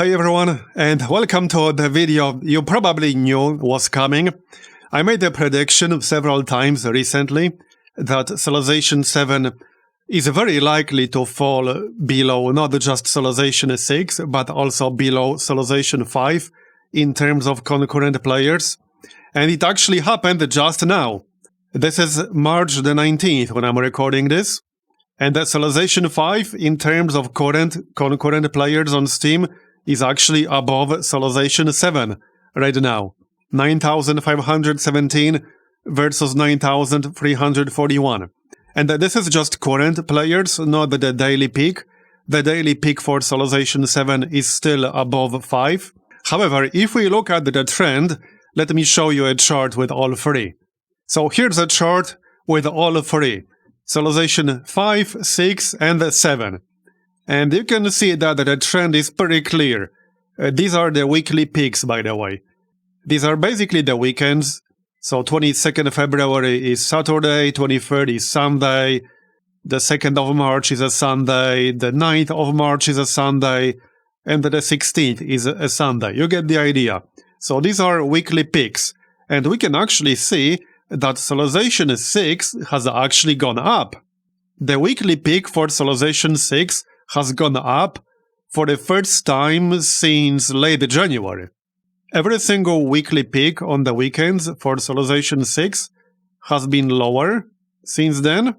Hi everyone, and welcome to the video you probably knew was coming. I made a prediction several times recently that Civilization 7 is very likely to fall below not just Civilization 6, but also below Civilization 5 in terms of concurrent players. And it actually happened just now. This is March the 19th when I'm recording this. And the Civilization 5, in terms of current concurrent players on Steam, is actually above Civilization 7 right now. 9,517 versus 9,341. And this is just current players, not the daily peak. The daily peak for Civilization 7 is still above 5. However, if we look at the trend, let me show you a chart with all three. So here's a chart with all three. Civilization 5, 6, and 7. And you can see that the trend is pretty clear. These are the weekly peaks, by the way. These are basically the weekends. So 22nd February is Saturday, 23rd is Sunday, the 2nd of March is a Sunday, the 9th of March is a Sunday, and the 16th is a Sunday. You get the idea. So these are weekly peaks. And we can actually see that Civilization 6 has actually gone up. The weekly peak for Civilization 6 has gone up for the first time since late January. Every single weekly peak on the weekends for Civilization 6 has been lower since then.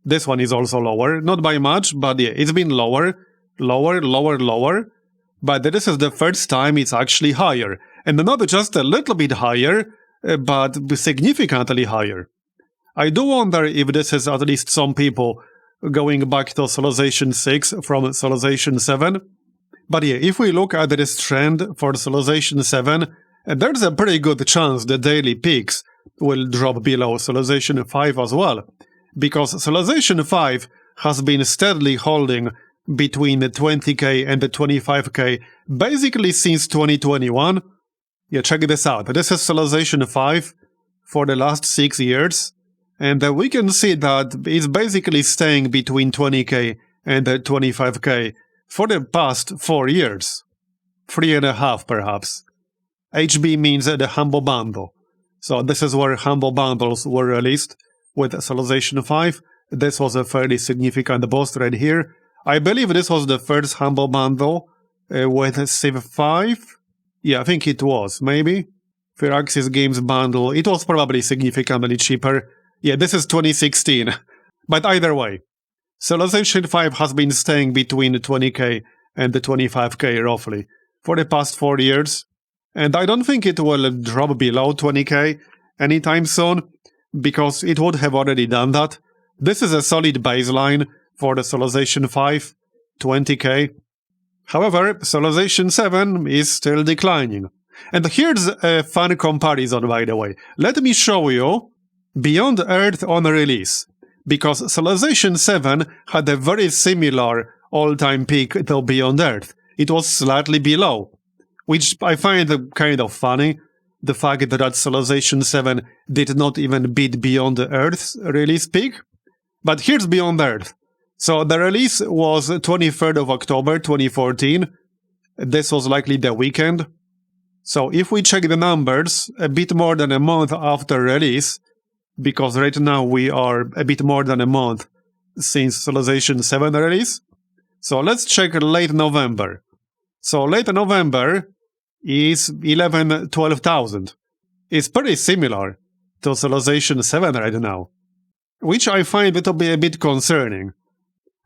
This one is also lower, not by much, but yeah, it's been lower. But this is the first time it's actually higher. And not just a little bit higher, but significantly higher. I do wonder if this is at least some people going back to Civilization 6 from Civilization 7. But yeah, if we look at this trend for Civilization 7, there's a pretty good chance the daily peaks will drop below Civilization 5 as well. Because Civilization 5 has been steadily holding between the 20k and the 25k basically since 2021. Yeah, check this out. This is Civilization 5 for the last 6 years. And we can see that it's basically staying between 20k and 25k for the past 4 years. 3.5 perhaps. HB means the Humble Bundle. So this is where Humble Bundles were released with Civilization 5. This was a fairly significant boost right here. I believe this was the first Humble Bundle with Civ 5. Yeah, I think it was, maybe. Firaxis Games Bundle, it was probably significantly cheaper. Yeah, this is 2016. But either way, Civilization 5 has been staying between the 20k and the 25k roughly for the past 4 years. And I don't think it will drop below 20k anytime soon, because it would have already done that. This is a solid baseline for the Civilization 5, 20k. However, Civilization 7 is still declining. And here's a fun comparison, by the way. Let me show you Beyond Earth on release, because Civilization 7 had a very similar all-time peak to Beyond Earth. It was slightly below, which I find kind of funny, the fact that Civilization 7 did not even beat Beyond Earth's release peak. But here's Beyond Earth. So the release was 23rd of October 2014. This was likely the weekend. So if we check the numbers, a bit more than a month after release, because right now we are a bit more than a month since Civilization 7 release. So let's check late November. So late November is 12,000. It's pretty similar to Civilization 7 right now, which I find it to be a bit concerning.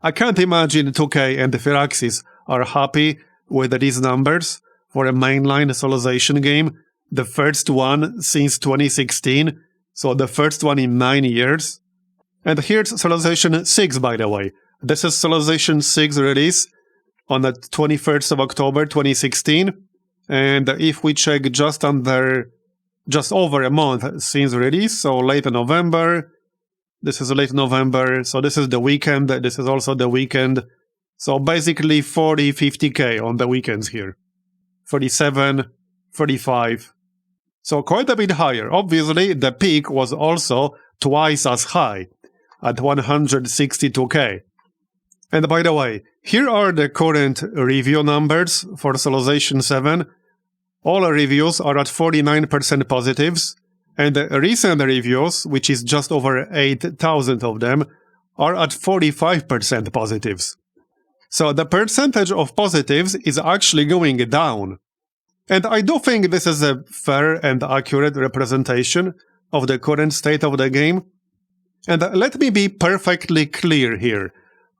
I can't imagine 2K and Firaxis are happy with these numbers for a mainline Civilization game, the first one since 2016. So the first one in 9 years. And here's Civilization 6, by the way. This is Civilization 6 release on the 21st of October 2016. And if we check just over a month since release, so late November. This is late November, so this is the weekend. This is also the weekend. So basically 40, 50k on the weekends here. 37, 35. So quite a bit higher. Obviously, the peak was also twice as high, at 162k. And by the way, here are the current review numbers for Civilization 7. All reviews are at 49% positives, and the recent reviews, which is just over 8,000 of them, are at 45% positives. So the percentage of positives is actually going down. And I do think this is a fair and accurate representation of the current state of the game. And let me be perfectly clear here.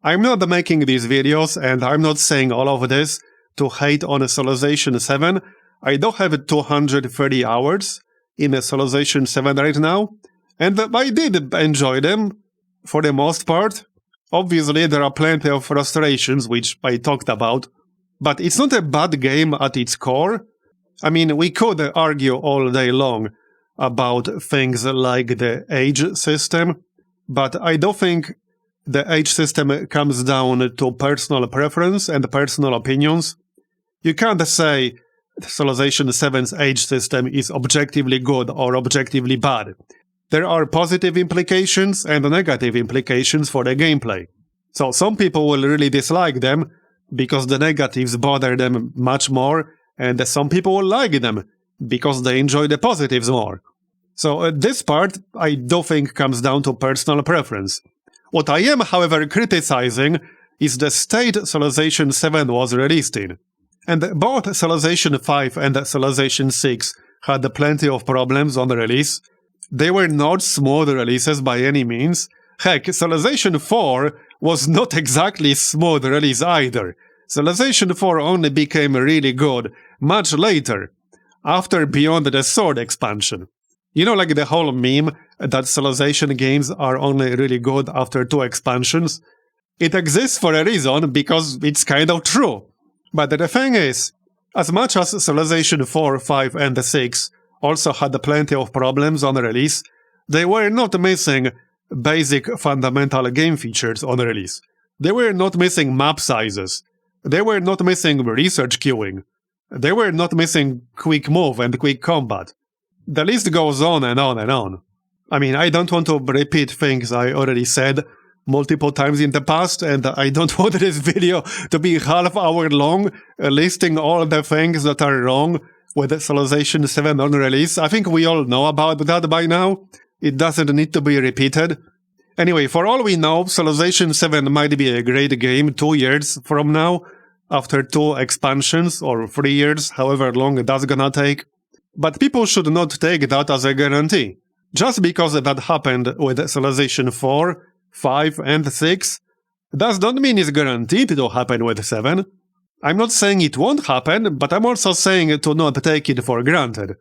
I'm not making these videos and I'm not saying all of this to hate on Civilization 7. I do have 230 hours in Civilization 7 right now, and I did enjoy them for the most part. Obviously, there are plenty of frustrations, which I talked about, but it's not a bad game at its core. I mean, we could argue all day long about things like the age system, but I do think the age system comes down to personal preference and personal opinions. You can't say Civilization 7's age system is objectively good or objectively bad. There are positive implications and negative implications for the gameplay. So some people will really dislike them because the negatives bother them much more, and some people will like them because they enjoy the positives more. So this part, I do think, comes down to personal preference. What I am, however, criticizing is the state Civilization 7 was released in. And both Civilization 5 and Civilization 6 had plenty of problems on the release. They were not smooth releases by any means. Heck, Civilization 4 was not exactly smooth release either. Civilization 4 only became really good much later, after Beyond the Sword expansion. You know, like the whole meme that Civilization games are only really good after 2 expansions? It exists for a reason, because it's kind of true. But the thing is, as much as Civilization 4, 5, and 6 also had plenty of problems on release, they were not missing basic fundamental game features on release. They were not missing map sizes. They were not missing research queuing. They were not missing quick move and quick combat. The list goes on and on and on. I mean, I don't want to repeat things I already said multiple times in the past, and I don't want this video to be half hour long, listing all the things that are wrong with Civilization 7 on release. I think we all know about that by now. It doesn't need to be repeated. Anyway, for all we know, Civilization 7 might be a great game 2 years from now, after 2 expansions, or 3 years, however long that's gonna take. But people should not take that as a guarantee. Just because that happened with Civilization 4, 5, and 6, does not mean it's guaranteed to happen with 7. I'm not saying it won't happen, but I'm also saying to not take it for granted.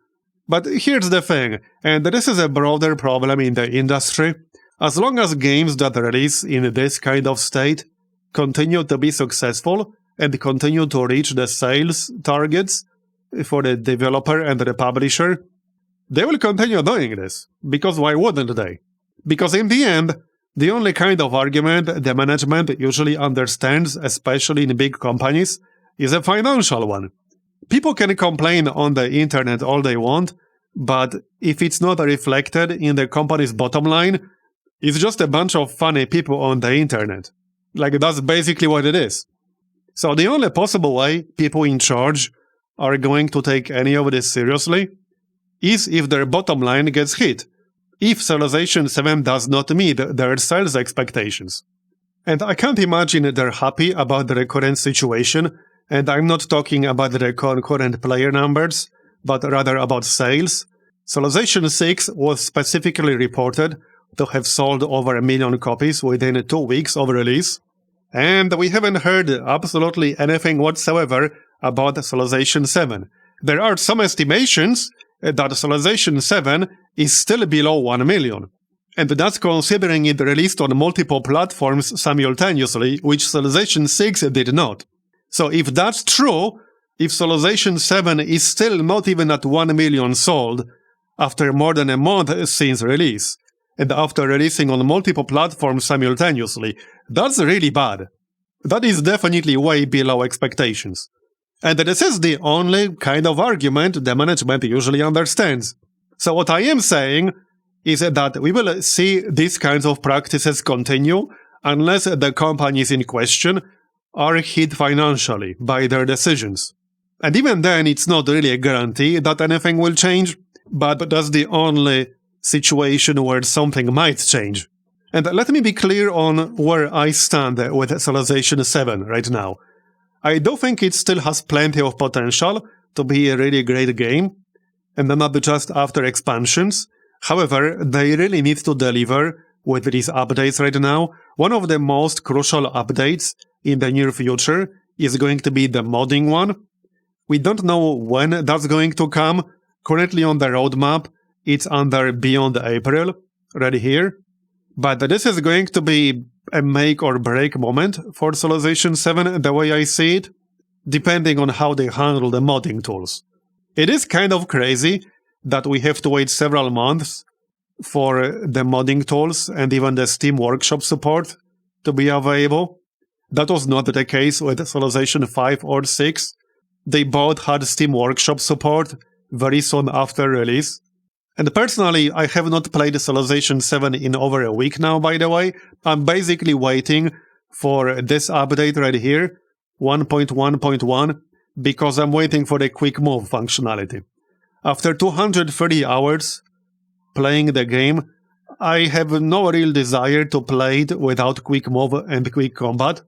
But here's the thing, and this is a broader problem in the industry. As long as games that release in this kind of state continue to be successful and continue to reach the sales targets for the developer and the publisher, they will continue doing this. Because why wouldn't they? Because in the end, the only kind of argument the management usually understands, especially in big companies, is a financial one. People can complain on the internet all they want, but if it's not reflected in the company's bottom line, it's just a bunch of funny people on the internet. Like, that's basically what it is. So the only possible way people in charge are going to take any of this seriously is if their bottom line gets hit, if Civilization 7 does not meet their sales expectations. And I can't imagine they're happy about the current situation, and I'm not talking about the current player numbers, but rather about sales. Civilization 6 was specifically reported to have sold over 1 million copies within 2 weeks of release, and we haven't heard absolutely anything whatsoever about Civilization 7. There are some estimations that Civilization 7 is still below 1 million. And that's considering it released on multiple platforms simultaneously, which Civilization 6 did not. So if that's true, if Civilization 7 is still not even at 1 million sold after more than a month since release, and after releasing on multiple platforms simultaneously, that's really bad. That is definitely way below expectations. And this is the only kind of argument the management usually understands. So what I am saying is that we will see these kinds of practices continue unless the companies in question are hit financially by their decisions. And even then, it's not really a guarantee that anything will change, but that's the only situation where something might change. And let me be clear on where I stand with Civilization 7 right now. I do think it still has plenty of potential to be a really great game, and not just after expansions. However, they really need to deliver with these updates right now. One of the most crucial updates in the near future is going to be the modding one. We don't know when that's going to come. Currently on the roadmap, it's under Beyond April, right here. But this is going to be a make or break moment for Civilization 7, the way I see it, depending on how they handle the modding tools. It is kind of crazy that we have to wait several months for the modding tools and even the Steam Workshop support to be available. That was not the case with Civilization 5 or 6. They both had Steam Workshop support very soon after release. And personally, I have not played Civilization 7 in over a week now, by the way. I'm basically waiting for this update right here, 1.1.1, because I'm waiting for the quick move functionality. After 230 hours playing the game, I have no real desire to play it without quick move and quick combat.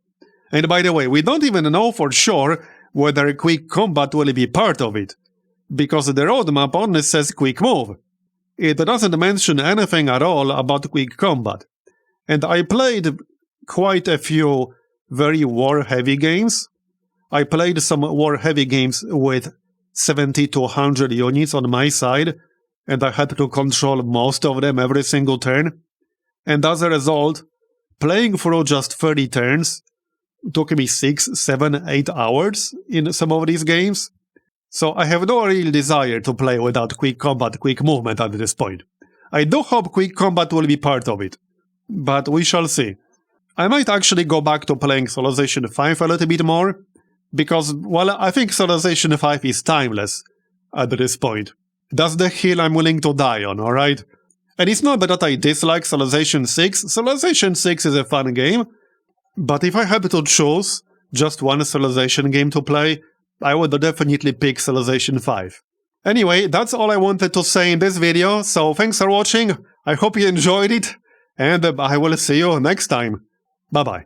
And by the way, we don't even know for sure whether quick combat will be part of it, because the roadmap only says quick move. It doesn't mention anything at all about quick combat. And I played quite a few very war-heavy games. I played some war-heavy games with 70 to 100 units on my side, and I had to control most of them every single turn. And as a result, playing through just 30 turns took me 6, 7, 8 hours in some of these games. So I have no real desire to play without quick combat, quick movement at this point. I do hope quick combat will be part of it, but we shall see. I might actually go back to playing Civilization 5 a little bit more, because, well, I think Civilization 5 is timeless at this point. That's the hill I'm willing to die on, alright? And it's not that I dislike Civilization 6. Civilization 6 is a fun game, but if I had to choose just one Civilization game to play, I would definitely pick Civilization 5. Anyway, that's all I wanted to say in this video, so thanks for watching, I hope you enjoyed it, and I will see you next time. Bye bye.